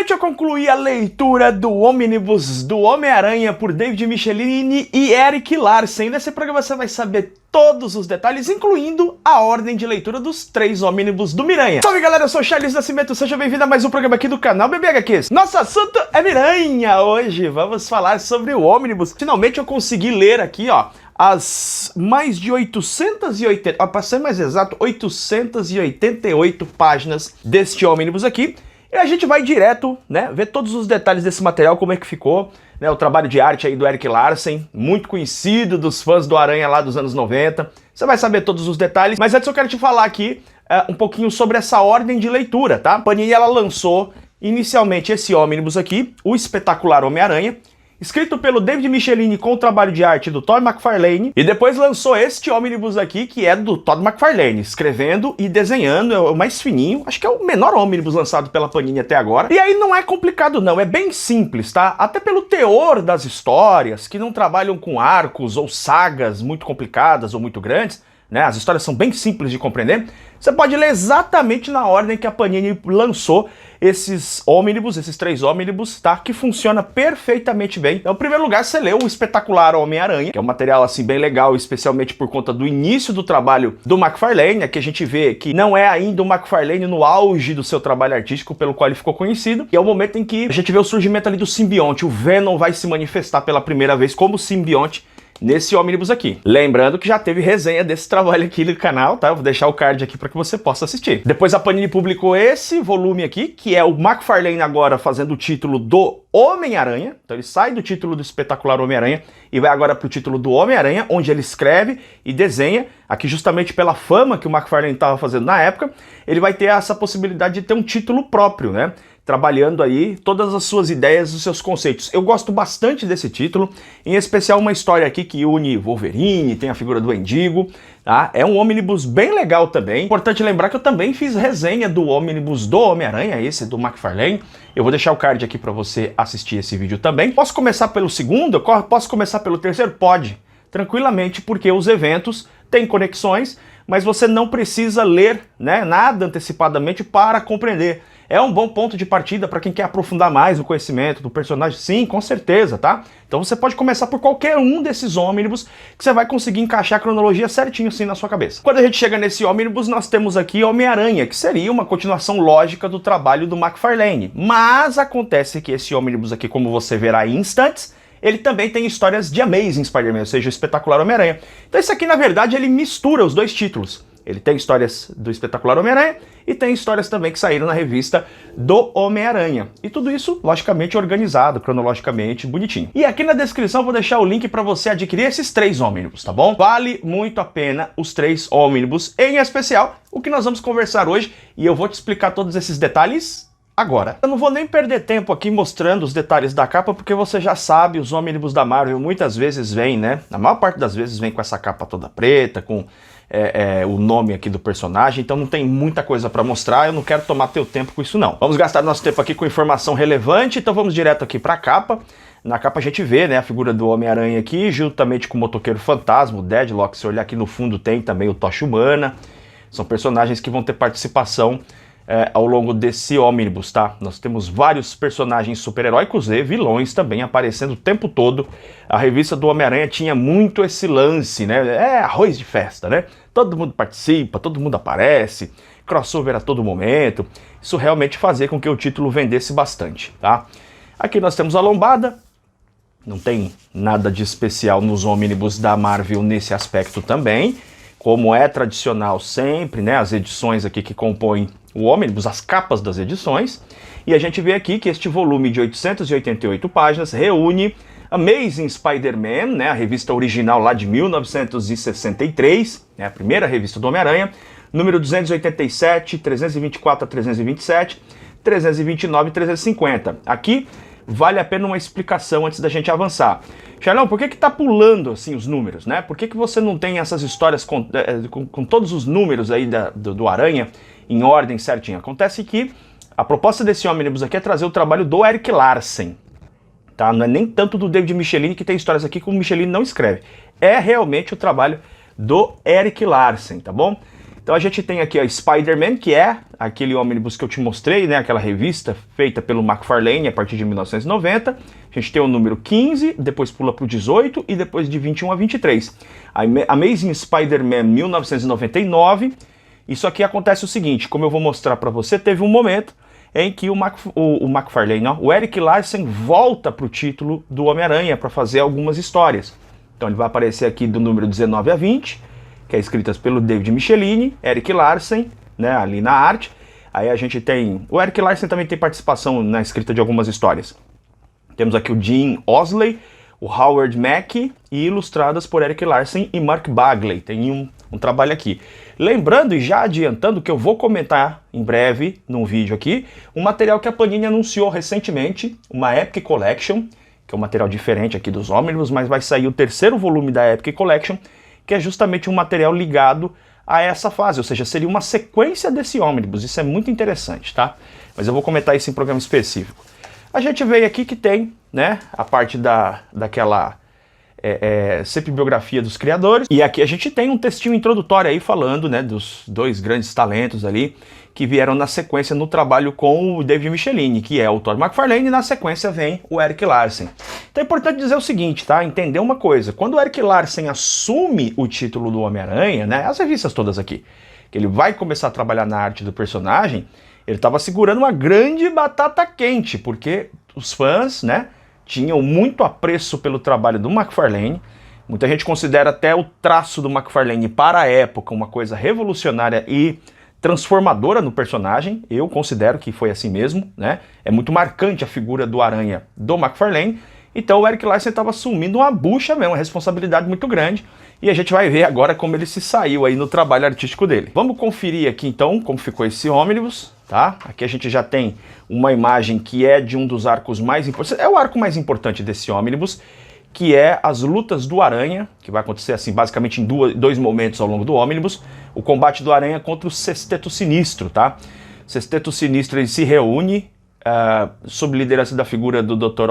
Recentemente eu concluí a leitura do Omnibus do Homem-Aranha por David Michelinie e Erik Larsen. Nesse programa você vai saber todos os detalhes, incluindo a ordem de leitura dos 3 Omnibus do Miranha. Salve galera, eu sou o Charles Nascimento, seja bem-vindo a mais um programa aqui do canal BBHQs. Nosso assunto é Miranha. Hoje vamos falar sobre o Omnibus. Finalmente eu consegui ler aqui, ó, as mais de 880, para ser mais exato, 888 páginas deste Omnibus aqui. E a gente vai direto, né, ver todos os detalhes desse material, como é que ficou, né, o trabalho de arte aí do Erik Larsen, muito conhecido dos fãs do Aranha lá dos anos 90. Você vai saber todos os detalhes, mas antes eu quero te falar aqui um pouquinho sobre essa ordem de leitura, tá? A Panini, ela lançou inicialmente esse Omnibus aqui, o Espetacular Homem-Aranha, escrito pelo David Michelinie com o trabalho de arte do Todd McFarlane, e depois lançou este Omnibus aqui, que é do Todd McFarlane, escrevendo e desenhando, é o mais fininho, acho que é o menor Omnibus lançado pela Panini até agora. E aí não é complicado não, é bem simples, tá? Até pelo teor das histórias, que não trabalham com arcos ou sagas muito complicadas ou muito grandes, né? As histórias são bem simples de compreender. Você pode ler exatamente na ordem que a Panini lançou esses Omnibus, esses 3 Omnibus, tá? Que funciona perfeitamente bem. Então, em primeiro lugar, você lê o Espetacular Homem-Aranha, que é um material, assim, bem legal, especialmente por conta do início do trabalho do McFarlane. Aqui a gente vê que não é ainda o McFarlane no auge do seu trabalho artístico, pelo qual ele ficou conhecido. E é o momento em que a gente vê o surgimento ali do simbionte. O Venom vai se manifestar pela primeira vez como simbionte nesse Omnibus aqui. Lembrando que já teve resenha desse trabalho aqui no canal, tá? Eu vou deixar o card aqui para que você possa assistir. Depois a Panini publicou esse volume aqui, que é o McFarlane agora fazendo o título do Homem-Aranha. Então ele sai do título do Espetacular Homem-Aranha e vai agora para o título do Homem-Aranha, onde ele escreve e desenha. Aqui justamente pela fama que o McFarlane estava fazendo na época, ele vai ter essa possibilidade de ter um título próprio, né? Trabalhando aí todas as suas ideias, os seus conceitos. Eu gosto bastante desse título, em especial uma história aqui que une Wolverine, tem a figura do Endigo, tá? É um Omnibus bem legal também. Importante lembrar que eu também fiz resenha do Omnibus do Homem-Aranha, esse do McFarlane. Eu vou deixar o card aqui para você assistir esse vídeo também. Posso começar pelo segundo? Posso começar pelo terceiro? Pode, tranquilamente, porque os eventos têm conexões, mas você não precisa ler, né, nada antecipadamente para compreender. É um bom ponto de partida para quem quer aprofundar mais o conhecimento do personagem, sim, com certeza, tá? Então você pode começar por qualquer um desses Omnibus que você vai conseguir encaixar a cronologia certinho assim na sua cabeça. Quando a gente chega nesse Omnibus, nós temos aqui Homem-Aranha, que seria uma continuação lógica do trabalho do McFarlane. Mas acontece que esse Omnibus aqui, como você verá em instantes, ele também tem histórias de Amazing Spider-Man, ou seja, o Espetacular Homem-Aranha. Então esse aqui, na verdade, ele mistura os dois títulos. Ele tem histórias do Espetacular Homem-Aranha e tem histórias também que saíram na revista do Homem-Aranha. E tudo isso, logicamente, organizado, cronologicamente, bonitinho. E aqui na descrição eu vou deixar o link para você adquirir esses 3 Omnibus, tá bom? Vale muito a pena os 3 Omnibus, em especial o que nós vamos conversar hoje, e eu vou te explicar todos esses detalhes agora. Eu não vou nem perder tempo aqui mostrando os detalhes da capa, porque você já sabe, os Omnibus da Marvel muitas vezes vêm, né? A maior parte das vezes vem com essa capa toda preta, com o nome aqui do personagem, então não tem muita coisa para mostrar, eu não quero tomar teu tempo com isso não. Vamos gastar nosso tempo aqui com informação relevante, então vamos direto aqui para a capa. Na capa a gente vê, né, a figura do Homem-Aranha aqui, juntamente com o Motoqueiro Fantasma, o Deadlock. Se olhar aqui no fundo tem também o Tocha Humana. São personagens que vão ter participação ao longo desse Omnibus, tá? Nós temos vários personagens super-heróicos e vilões também aparecendo o tempo todo. A revista do Homem-Aranha tinha muito esse lance, né? É arroz de festa, né? Todo mundo participa, todo mundo aparece, crossover a todo momento. Isso realmente fazia com que o título vendesse bastante, tá? Aqui nós temos a lombada. Não tem nada de especial nos Omnibus da Marvel nesse aspecto também. Como é tradicional sempre, né? As edições aqui que compõem o Omnibus, as capas das edições. E a gente vê aqui que este volume de 888 páginas reúne Amazing Spider-Man, né? A revista original lá de 1963, né? A primeira revista do Homem-Aranha, número 287, 324 a 327, 329 e 350. Aqui vale a pena uma explicação antes da gente avançar. Charlão, por que tá pulando assim os números, né? Por que você não tem essas histórias com todos os números aí do Aranha em ordem certinha? Acontece que a proposta desse Omnibus aqui é trazer o trabalho do Erik Larsen, tá? Não é nem tanto do David Michelinie, que tem histórias aqui que o Michelinie não escreve. É realmente o trabalho do Erik Larsen, tá bom? Então a gente tem aqui a Spider-Man, que é aquele ônibus que eu te mostrei, né? Aquela revista feita pelo McFarlane a partir de 1990. A gente tem o número 15, depois pula para o 18 e depois de 21 a 23. A Amazing Spider-Man 1999. Isso aqui acontece o seguinte, como eu vou mostrar para você, teve um momento em que o McFarlane, não, o Erik Larsen volta para o título do Homem-Aranha para fazer algumas histórias. Então ele vai aparecer aqui do número 19 a 20, que é escritas pelo David Michelini, Erik Larsen, né, ali na arte. Aí a gente tem... O Erik Larsen também tem participação na escrita de algumas histórias. Temos aqui o Jim Osley, o Howard Mackey e ilustradas por Erik Larsen e Mark Bagley. Tem um trabalho aqui. Lembrando e já adiantando que eu vou comentar em breve, num vídeo aqui, um material que a Panini anunciou recentemente, uma Epic Collection, que é um material diferente aqui dos Omnibus, mas vai sair o terceiro volume da Epic Collection, que é justamente um material ligado a essa fase, ou seja, seria uma sequência desse Omnibus. Isso é muito interessante, tá? Mas eu vou comentar isso em programa específico. A gente veio aqui que tem, né, a parte daquela sempre biografia dos criadores, e aqui a gente tem um textinho introdutório aí falando, né, dos dois grandes talentos ali que vieram na sequência no trabalho com o David Michelini, que é o Todd McFarlane, e na sequência vem o Erik Larsen. Então é importante dizer o seguinte, tá? Entender uma coisa, quando o Erik Larsen assume o título do Homem-Aranha, né, as revistas todas aqui, que ele vai começar a trabalhar na arte do personagem, ele estava segurando uma grande batata quente, porque os fãs, né, tinham muito apreço pelo trabalho do McFarlane. Muita gente considera até o traço do McFarlane para a época uma coisa revolucionária e transformadora no personagem. Eu considero que foi assim mesmo, né? É muito marcante a figura do Aranha do McFarlane. Então o Erik Larsen estava assumindo uma bucha mesmo, uma responsabilidade muito grande. E a gente vai ver agora como ele se saiu aí no trabalho artístico dele. Vamos conferir aqui então como ficou esse Omnibus, tá? Aqui a gente já tem uma imagem que é de um dos arcos mais importantes, é o arco mais importante desse Omnibus, que é as lutas do Aranha, que vai acontecer assim basicamente em dois momentos ao longo do Omnibus, o combate do Aranha contra o Sexteto Sinistro, tá? O Sexteto Sinistro ele se reúne sob liderança da figura do Dr.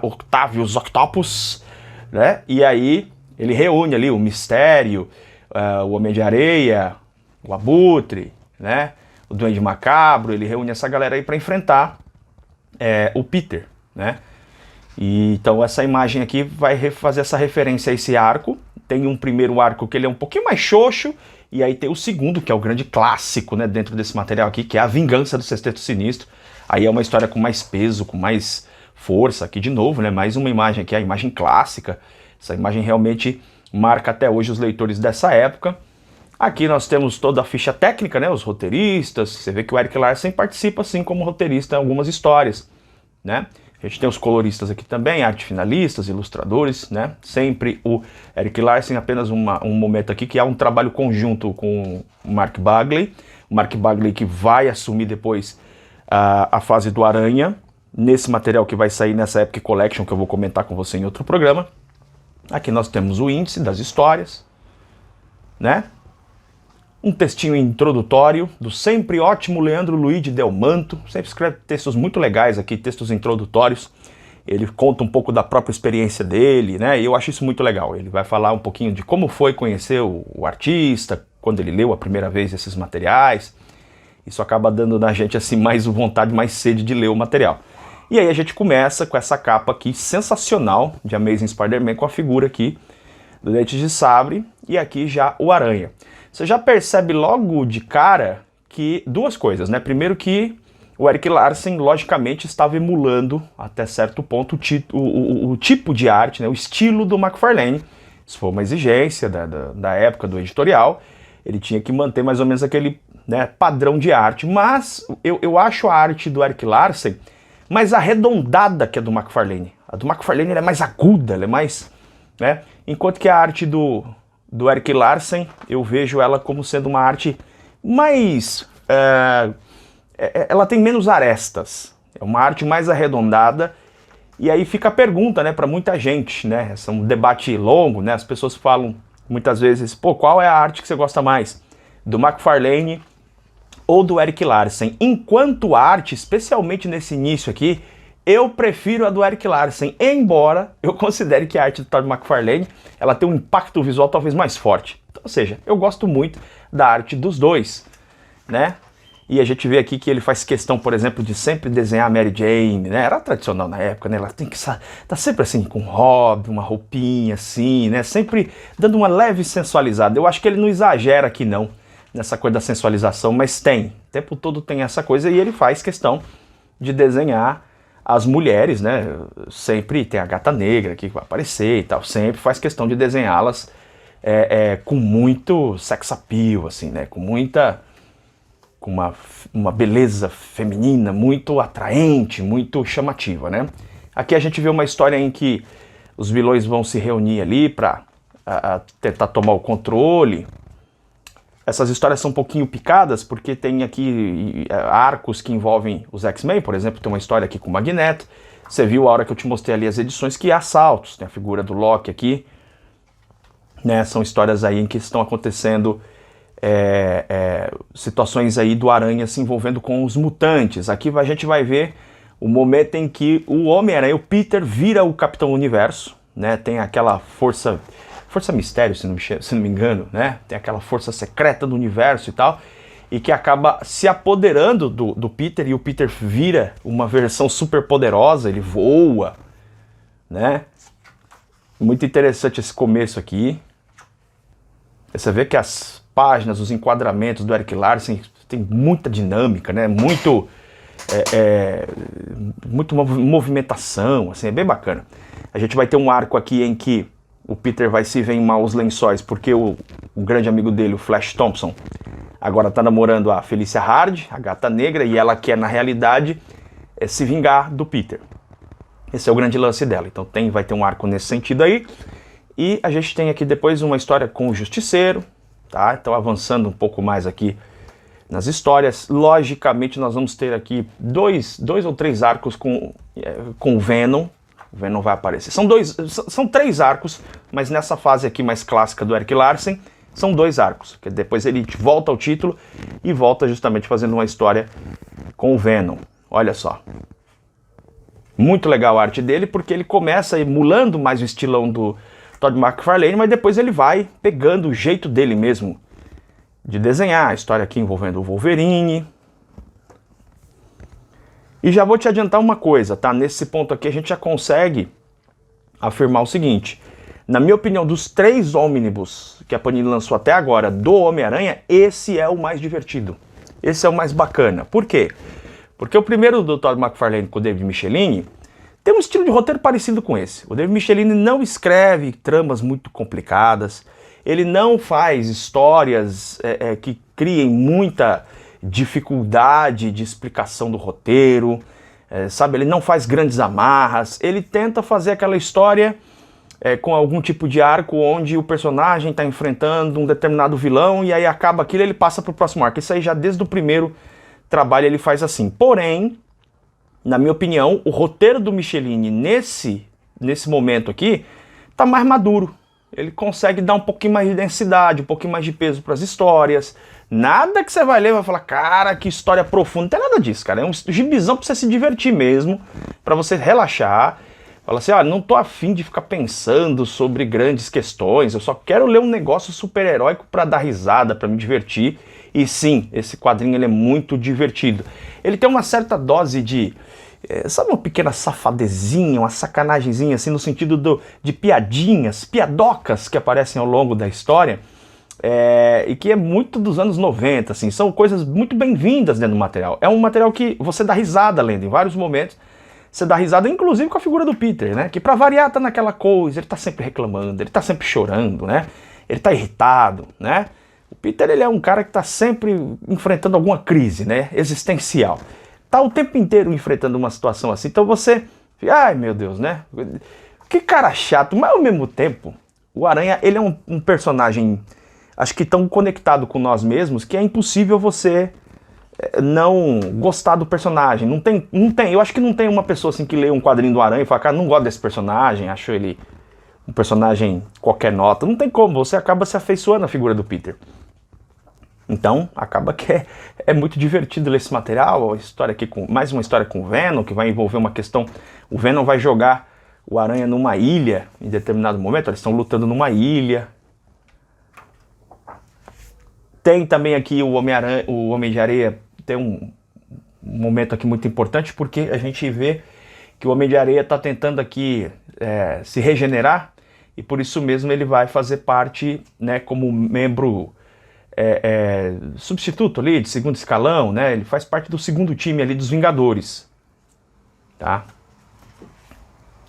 Octavius Octopus, né? E aí ele reúne ali o Mistério, o Homem de Areia, o Abutre, né? O Duende Macabro, ele reúne essa galera aí para enfrentar o Peter, né? E então essa imagem aqui vai fazer essa referência a esse arco. Tem um primeiro arco que ele é um pouquinho mais xoxo, e aí tem o segundo, que é o grande clássico, né, dentro desse material aqui, que é a Vingança do Sexteto Sinistro. Aí é uma história com mais peso, com mais força, aqui de novo, né, mais uma imagem aqui, a imagem clássica. Essa imagem realmente marca até hoje os leitores dessa época. Aqui nós temos toda a ficha técnica, né, os roteiristas. Você vê que o Erik Larsen participa assim como roteirista em algumas histórias, né? A gente tem os coloristas aqui também, arte finalistas, ilustradores, né? Sempre o Erik Larsen, apenas um momento aqui que há um trabalho conjunto com o Mark Bagley. O Mark Bagley que vai assumir depois a fase do Aranha, nesse material que vai sair nessa Epic Collection, que eu vou comentar com você em outro programa. Aqui nós temos o índice das histórias, né? Um textinho introdutório do sempre ótimo Leandro Luigi Delmanto, sempre escreve textos muito legais aqui, textos introdutórios. Ele conta um pouco da própria experiência dele, né? E eu acho isso muito legal. Ele vai falar um pouquinho de como foi conhecer o artista, quando ele leu a primeira vez esses materiais. Isso acaba dando na gente assim mais vontade, mais sede de ler o material. E aí a gente começa com essa capa aqui sensacional de Amazing Spider-Man, com a figura aqui do Dente de Sabre e aqui já o Aranha. Você já percebe logo de cara que duas coisas, né? Primeiro que o Erik Larsen, logicamente, estava emulando, até certo ponto, o tipo de arte, né? O estilo do McFarlane. Isso foi uma exigência da época do editorial. Ele tinha que manter mais ou menos aquele, né, padrão de arte. Mas eu acho a arte do Erik Larsen mais arredondada que a do McFarlane. A do McFarlane ela é mais aguda, ela é mais, né? Enquanto que a arte do Erik Larsen, eu vejo ela como sendo uma arte mais... ela tem menos arestas, é uma arte mais arredondada, e aí fica a pergunta, né, para muita gente, né, é um debate longo, né, as pessoas falam muitas vezes, pô, qual é a arte que você gosta mais? Do McFarlane ou do Erik Larsen? Enquanto arte, especialmente nesse início aqui, eu prefiro a do Erik Larsen, embora eu considere que a arte do Todd McFarlane ela tem um impacto visual talvez mais forte. Então, ou seja, eu gosto muito, da arte dos dois, né? E a gente vê aqui que ele faz questão, por exemplo, de sempre desenhar a Mary Jane, né? Era tradicional na época, né? Ela tem que tá sempre assim, com hobby, uma roupinha assim, né? Sempre dando uma leve sensualizada. Eu acho que ele não exagera aqui não, nessa coisa da sensualização, mas tem. O tempo todo tem essa coisa e ele faz questão de desenhar as mulheres, né? Sempre tem a Gata Negra aqui que vai aparecer e tal. Sempre faz questão de desenhá-las com muito sex appeal, assim, né? Com uma beleza feminina muito atraente, muito chamativa, né? Aqui a gente vê uma história em que os vilões vão se reunir ali para tentar tomar o controle. Essas histórias são um pouquinho picadas, porque tem aqui arcos que envolvem os X-Men, por exemplo, tem uma história aqui com o Magneto. Você viu a hora que eu te mostrei ali as edições que há assaltos, tem a figura do Loki aqui, né? São histórias aí em que estão acontecendo situações aí do Aranha se envolvendo com os mutantes. Aqui a gente vai ver o momento em que o Homem-Aranha, o Peter, vira o Capitão Universo, né? Tem aquela força mistério, se não me engano, né? Tem aquela força secreta do universo e tal, e que acaba se apoderando do Peter, e o Peter vira uma versão super poderosa, ele voa, né? Muito interessante esse começo aqui. Você vê que as páginas, os enquadramentos do Erik Larsen tem muita dinâmica, né? Muito movimentação, assim, é bem bacana. A gente vai ter um arco aqui em que o Peter vai se ver em maus lençóis porque o grande amigo dele, o Flash Thompson, agora tá namorando a Felicia Hardy, a Gata Negra, e ela quer, na realidade, se vingar do Peter. Esse é o grande lance dela. Então vai ter um arco nesse sentido aí. E a gente tem aqui depois uma história com o Justiceiro, tá? Então avançando um pouco mais aqui nas histórias. Logicamente nós vamos ter aqui dois ou três arcos com o Venom. O Venom vai aparecer. São três arcos, mas nessa fase aqui mais clássica do Erik Larsen, são dois arcos, que depois ele volta ao título e volta justamente fazendo uma história com o Venom. Olha só. Muito legal a arte dele, porque ele começa emulando mais o estilão do Todd McFarlane, mas depois ele vai pegando o jeito dele mesmo de desenhar. A história aqui envolvendo o Wolverine. E já vou te adiantar uma coisa, tá? Nesse ponto aqui a gente já consegue afirmar o seguinte. Na minha opinião, dos três ônibus que a Panini lançou até agora do Homem-Aranha, esse é o mais divertido. Esse é o mais bacana. Por quê? Porque o primeiro do Todd McFarlane com o David Michelini tem um estilo de roteiro parecido com esse. O David Michelini não escreve tramas muito complicadas, ele não faz histórias que criem muita dificuldade de explicação do roteiro, sabe? Ele não faz grandes amarras, ele tenta fazer aquela história com algum tipo de arco onde o personagem está enfrentando um determinado vilão e aí acaba aquilo e ele passa para o próximo arco. Isso aí já desde o primeiro trabalho ele faz assim. Porém, na minha opinião, o roteiro do Michelini nesse momento aqui tá mais maduro. Ele consegue dar um pouquinho mais de densidade, um pouquinho mais de peso para as histórias. Nada que você vai ler e vai falar, cara, que história profunda. Não tem nada disso, cara. É um gibizão para você se divertir mesmo, para você relaxar. Fala assim, não tô afim de ficar pensando sobre grandes questões, eu só quero ler um negócio super-heróico para dar risada, para me divertir. E sim, esse quadrinho ele é muito divertido. Ele tem uma certa dose de, sabe, uma pequena safadezinha, uma sacanagemzinha, assim, no sentido de piadinhas, piadocas que aparecem ao longo da história, e que é muito dos anos 90, assim, são coisas muito bem-vindas dentro do material. É um material que você dá risada lendo, em vários momentos, você dá risada, inclusive com a figura do Peter, né, que pra variar tá naquela coisa, ele tá sempre reclamando, ele tá sempre chorando, né, ele tá irritado, né. O Peter, ele é um cara que tá sempre enfrentando alguma crise, né, existencial. Tá o tempo inteiro enfrentando uma situação assim, então você, ai meu Deus, né, que cara chato, mas ao mesmo tempo, o Aranha, ele é um personagem, acho que tão conectado com nós mesmos, que é impossível você não gostar do personagem. Não tem, eu acho que não tem uma pessoa assim que lê um quadrinho do Aranha e fala, cara, não gosto desse personagem, acho ele um personagem qualquer nota. Não tem como, você acaba se afeiçoando à figura do Peter. Então, acaba que é muito divertido ler esse material, a história aqui mais uma história com o Venom, que vai envolver uma questão, o Venom vai jogar o Aranha numa ilha, em determinado momento, eles estão lutando numa ilha. Tem também aqui o Homem-Aranha, o Homem de Areia, tem um momento aqui muito importante, porque a gente vê que o Homem de Areia está tentando aqui se regenerar, e por isso mesmo ele vai fazer parte, né, como membro substituto ali, de segundo escalão, né? Ele faz parte do segundo time ali dos Vingadores, tá?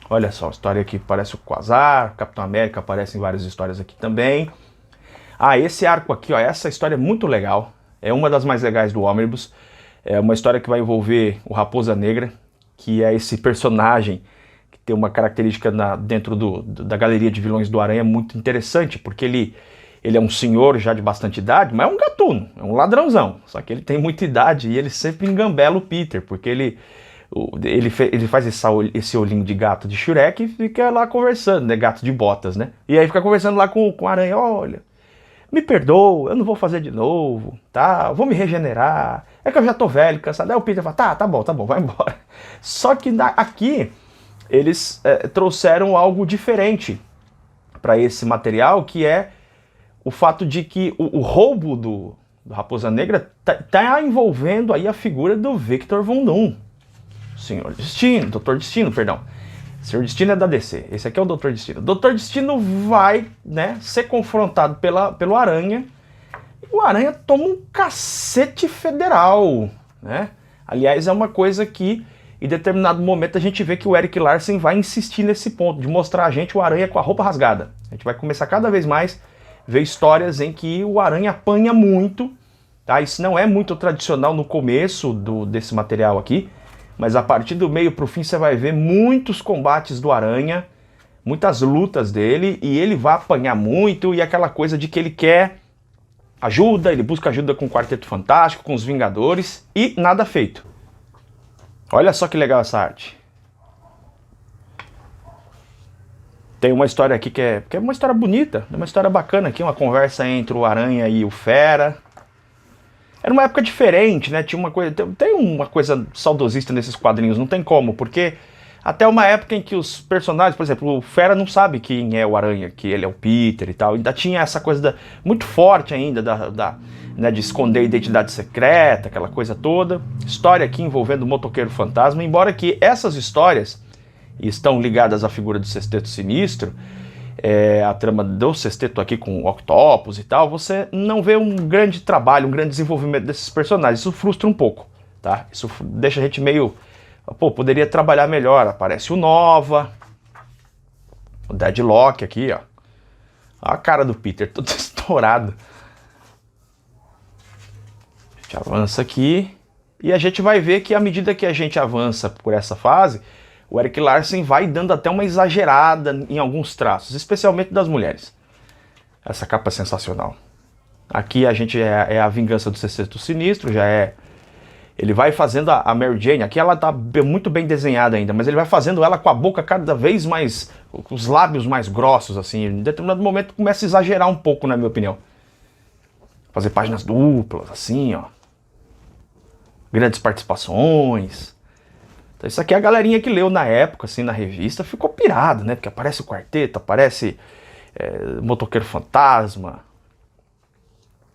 Olha só, a história aqui parece o Quasar, Capitão América aparece em várias histórias aqui também. Ah, esse arco aqui, ó, essa história é muito legal, é uma das mais legais do Omnibus, é uma história que vai envolver o Raposa Negra, que é esse personagem que tem uma característica dentro da galeria de vilões do Aranha muito interessante, porque ele é um senhor já de bastante idade, mas é um gatuno, é um ladrãozão. Só que ele tem muita idade e ele sempre engambela o Peter, porque ele faz esse olhinho de gato de Shrek e fica lá conversando, né? Gato de botas, né? E aí fica conversando lá com a aranha, olha, me perdoa, eu não vou fazer de novo, tá? Eu vou me regenerar, é que eu já tô velho, cansado. Aí o Peter fala, tá bom, vai embora. Só que aqui eles trouxeram algo diferente para esse material, que é o fato de que o roubo do Raposa Negra tá envolvendo aí a figura do Victor Von Doom. Senhor Destino, Doutor Destino, perdão. Senhor Destino é da DC, esse aqui é o Doutor Destino. Doutor Destino vai, né, ser confrontado pelo Aranha, e o Aranha toma um cacete federal, né? Aliás, é uma coisa que em determinado momento a gente vê que o Erik Larsen vai insistir nesse ponto, de mostrar a gente o Aranha com a roupa rasgada. A gente vai começar cada vez mais a ver histórias em que o Aranha apanha muito, tá? Isso não é muito tradicional no começo desse material aqui, mas a partir do meio pro fim você vai ver muitos combates do Aranha, muitas lutas dele, e ele vai apanhar muito, e aquela coisa de que ele quer ajuda, ele busca ajuda com o Quarteto Fantástico, com os Vingadores, e nada feito. Olha só que legal essa arte. Tem uma história aqui que é uma história bonita, uma história bacana aqui, uma conversa entre o Aranha e o Fera. Era uma época diferente, né? Tinha uma coisa, tem uma coisa saudosista nesses quadrinhos, não tem como, porque até uma época em que os personagens, por exemplo, o Fera não sabe quem é o Aranha, que ele é o Peter e tal, ainda tinha essa coisa muito forte ainda né, de esconder a identidade secreta, aquela coisa toda. História aqui envolvendo o Motoqueiro Fantasma, embora que essas histórias estão ligadas à figura do Sexteto Sinistro, a trama do Sexteto aqui com o Octopus e tal, você não vê um grande trabalho, um grande desenvolvimento desses personagens. Isso frustra um pouco, tá? Isso deixa a gente meio... Pô, poderia trabalhar melhor. Aparece o Nova, o Deadlock aqui, ó. Olha a cara do Peter, todo estourado. A gente avança aqui e a gente vai ver que à medida que a gente avança por essa fase, o Erik Larsen vai dando até uma exagerada em alguns traços, especialmente das mulheres. Essa capa é sensacional. Aqui a gente é a vingança do Sexteto Sinistro, já é... Ele vai fazendo a Mary Jane, aqui ela tá muito bem desenhada ainda, mas ele vai fazendo ela com a boca cada vez mais... com os lábios mais grossos, assim. Em determinado momento começa a exagerar um pouco, na minha opinião. Fazer páginas duplas, assim, ó. Grandes participações... Então, isso aqui é a galerinha que leu na época, assim, na revista, ficou pirado, né? Porque aparece o Quarteto, aparece Motoqueiro Fantasma,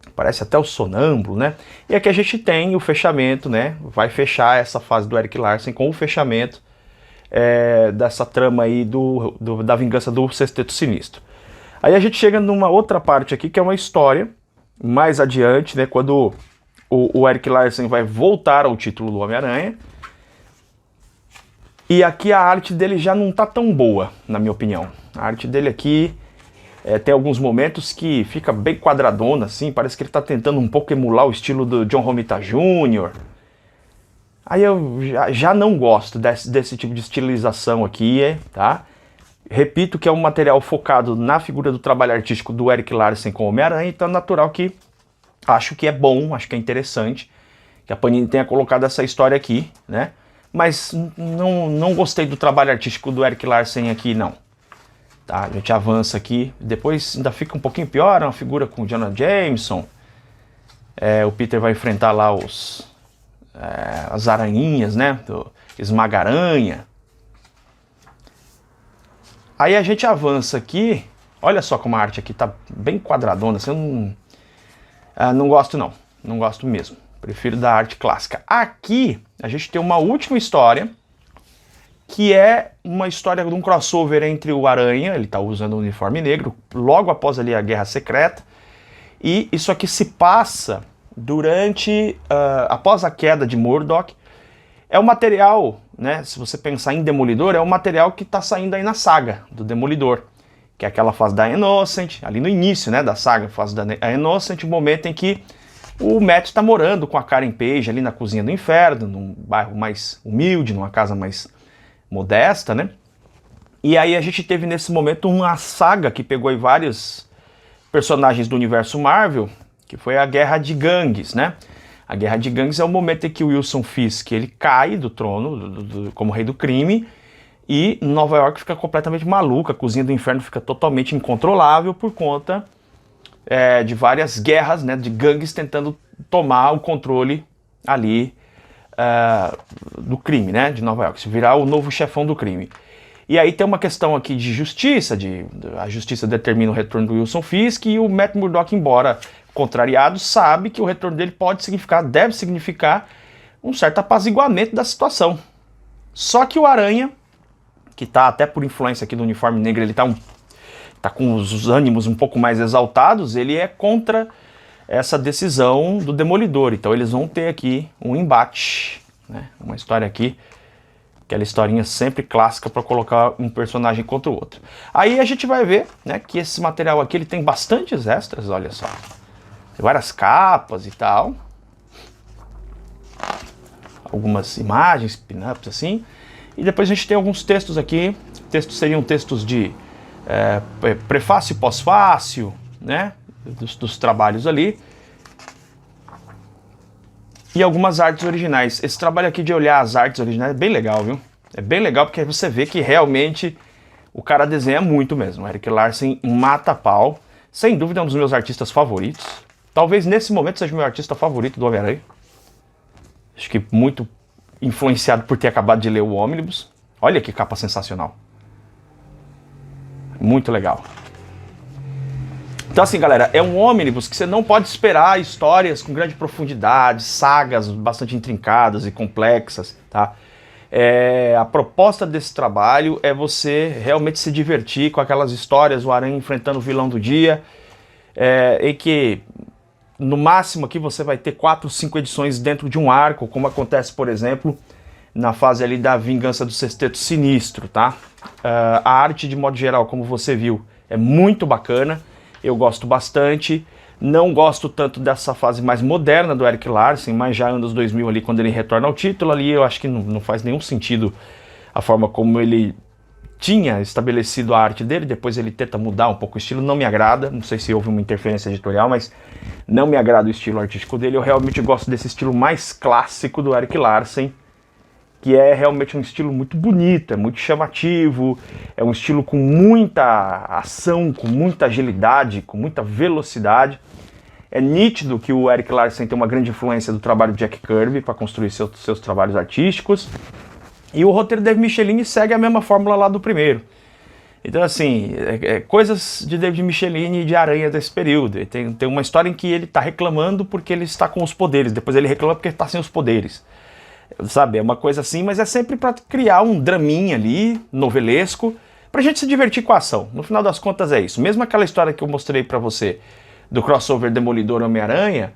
aparece até o Sonâmbulo, né? E aqui a gente tem o fechamento, né? Vai fechar essa fase do Erik Larsen com o fechamento dessa trama aí da vingança do Sexteto Sinistro. Aí a gente chega numa outra parte aqui, que é uma história mais adiante, né? Quando o Erik Larsen vai voltar ao título do Homem-Aranha. E aqui a arte dele já não tá tão boa, na minha opinião. A arte dele aqui tem alguns momentos que fica bem quadradona, assim, parece que ele tá tentando um pouco emular o estilo do John Romita Jr. Aí eu já não gosto desse tipo de estilização aqui, tá? Repito que é um material focado na figura do trabalho artístico do Erik Larsen com o Homem-Aranha, então é natural que acho que é bom, acho que é interessante que a Panini tenha colocado essa história aqui, né? Mas não gostei do trabalho artístico do Erik Larsen aqui, não. Tá, a gente avança aqui. Depois ainda fica um pouquinho pior, uma figura com o Jonah Jameson. O Peter vai enfrentar lá as aranhinhas, né? Do Esmaga-Aranha. Aí a gente avança aqui. Olha só como a arte aqui tá bem quadradona. Assim, Não gosto não, não gosto mesmo. Prefiro da arte clássica. Aqui a gente tem uma última história, que é uma história de um crossover entre o Aranha, ele está usando um uniforme negro, logo após ali a Guerra Secreta, e isso aqui se passa durante, após a queda de Murdoch. É um material, né, se você pensar em Demolidor, é um material que está saindo aí na saga do Demolidor, que é aquela fase da Innocent, ali no início, né, da saga, fase da Innocent, o momento em que o Matt está morando com a Karen Page ali na cozinha do inferno, num bairro mais humilde, numa casa mais modesta, né? E aí a gente teve nesse momento uma saga que pegou aí vários personagens do universo Marvel, que foi a Guerra de Gangues, né? A Guerra de Gangues é o momento em que o Wilson Fisk ele cai do trono como rei do crime e Nova York fica completamente maluca, a cozinha do inferno fica totalmente incontrolável por conta de várias guerras, né, de gangues tentando tomar o controle ali do crime, né, de Nova York, se virar o novo chefão do crime. E aí tem uma questão aqui de justiça, a justiça determina o retorno do Wilson Fisk e o Matt Murdock, embora contrariado, sabe que o retorno dele deve significar um certo apaziguamento da situação. Só que o Aranha, que tá até por influência aqui do uniforme negro, ele tá com os ânimos um pouco mais exaltados, ele é contra essa decisão do Demolidor. Então eles vão ter aqui um embate, né? Uma história aqui, aquela historinha sempre clássica para colocar um personagem contra o outro. Aí a gente vai ver, né, que esse material aqui ele tem bastantes extras, olha só. Tem várias capas e tal. Algumas imagens, pin-ups assim. E depois a gente tem alguns textos aqui. Textos seriam textos de prefácio e pós-fácil, né, dos trabalhos ali. E algumas artes originais. Esse trabalho aqui de olhar as artes originais é bem legal, viu? É bem legal porque aí você vê que realmente o cara desenha muito mesmo. O Erik Larsen mata a pau. Sem dúvida é um dos meus artistas favoritos. Talvez nesse momento seja o meu artista favorito do Homem-Aranha. Acho que muito influenciado por ter acabado de ler o Omnibus. Olha que capa sensacional. Muito legal. Então assim, galera, é um ônibus que você não pode esperar histórias com grande profundidade, sagas bastante intrincadas e complexas, tá? A proposta desse trabalho é você realmente se divertir com aquelas histórias, o Aranha enfrentando o vilão do dia, em que no máximo aqui você vai ter 4 ou 5 edições dentro de um arco, como acontece, por exemplo, na fase ali da Vingança do Sexteto Sinistro, tá? A arte, de modo geral, como você viu, é muito bacana. Eu gosto bastante, não gosto tanto dessa fase mais moderna do Erik Larsen, mas já anos 2000 ali, quando ele retorna ao título ali, eu acho que não faz nenhum sentido a forma como ele tinha estabelecido a arte dele, depois ele tenta mudar um pouco o estilo, não me agrada, não sei se houve uma interferência editorial, mas não me agrada o estilo artístico dele, eu realmente gosto desse estilo mais clássico do Erik Larsen, que é realmente um estilo muito bonito, é muito chamativo, é um estilo com muita ação, com muita agilidade, com muita velocidade. É nítido que o Erik Larsen tem uma grande influência do trabalho de Jack Kirby para construir seus trabalhos artísticos. E o roteiro de Dave Michelini segue a mesma fórmula lá do primeiro. Então assim, coisas de David Michelini e de Aranha desse período. E tem uma história em que ele está reclamando porque ele está com os poderes, depois ele reclama porque ele está sem os poderes. Sabe, é uma coisa assim, mas é sempre para criar um draminha ali, novelesco, pra gente se divertir com a ação. No final das contas é isso. Mesmo aquela história que eu mostrei pra você do crossover Demolidor Homem-Aranha,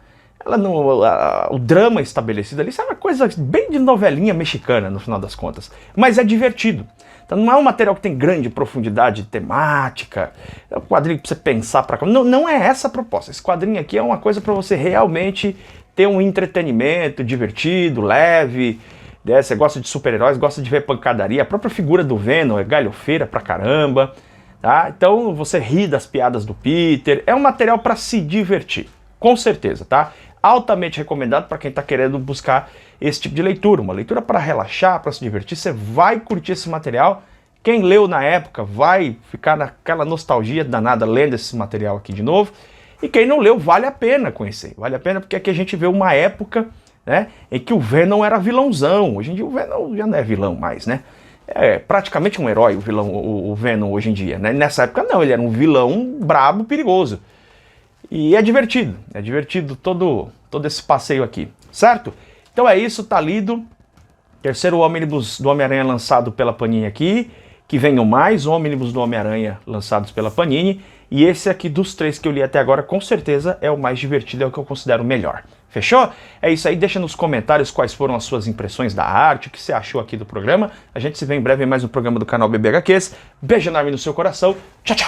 o drama estabelecido ali, sabe, uma coisa bem de novelinha mexicana, no final das contas. Mas é divertido. Então não é um material que tem grande profundidade temática, é um quadrinho pra você pensar pra cá. Não é essa a proposta. Esse quadrinho aqui é uma coisa pra você realmente ter um entretenimento divertido, leve, né? Você gosta de super-heróis, gosta de ver pancadaria, a própria figura do Venom é galhofeira pra caramba, tá? Então você ri das piadas do Peter, é um material para se divertir, com certeza, tá? Altamente recomendado para quem tá querendo buscar esse tipo de leitura, uma leitura para relaxar, para se divertir, você vai curtir esse material. Quem leu na época vai ficar naquela nostalgia danada lendo esse material aqui de novo. E quem não leu, vale a pena conhecer. Vale a pena porque aqui a gente vê uma época, né, em que o Venom era vilãozão. Hoje em dia o Venom já não é vilão mais, né? É praticamente um herói o Venom hoje em dia, né? Nessa época não, ele era um vilão brabo, perigoso. E é divertido todo esse passeio aqui, certo? Então é isso, tá lido. Terceiro ônibus do Homem-Aranha lançado pela Panini aqui, que venham mais ônibus do Homem-Aranha lançados pela Panini, e esse aqui dos três que eu li até agora, com certeza é o mais divertido, é o que eu considero o melhor. Fechou? É isso aí, deixa nos comentários quais foram as suas impressões da arte, o que você achou aqui do programa. A gente se vê em breve em mais um programa do canal BB HQs. Beijo enorme no seu coração. Tchau, tchau!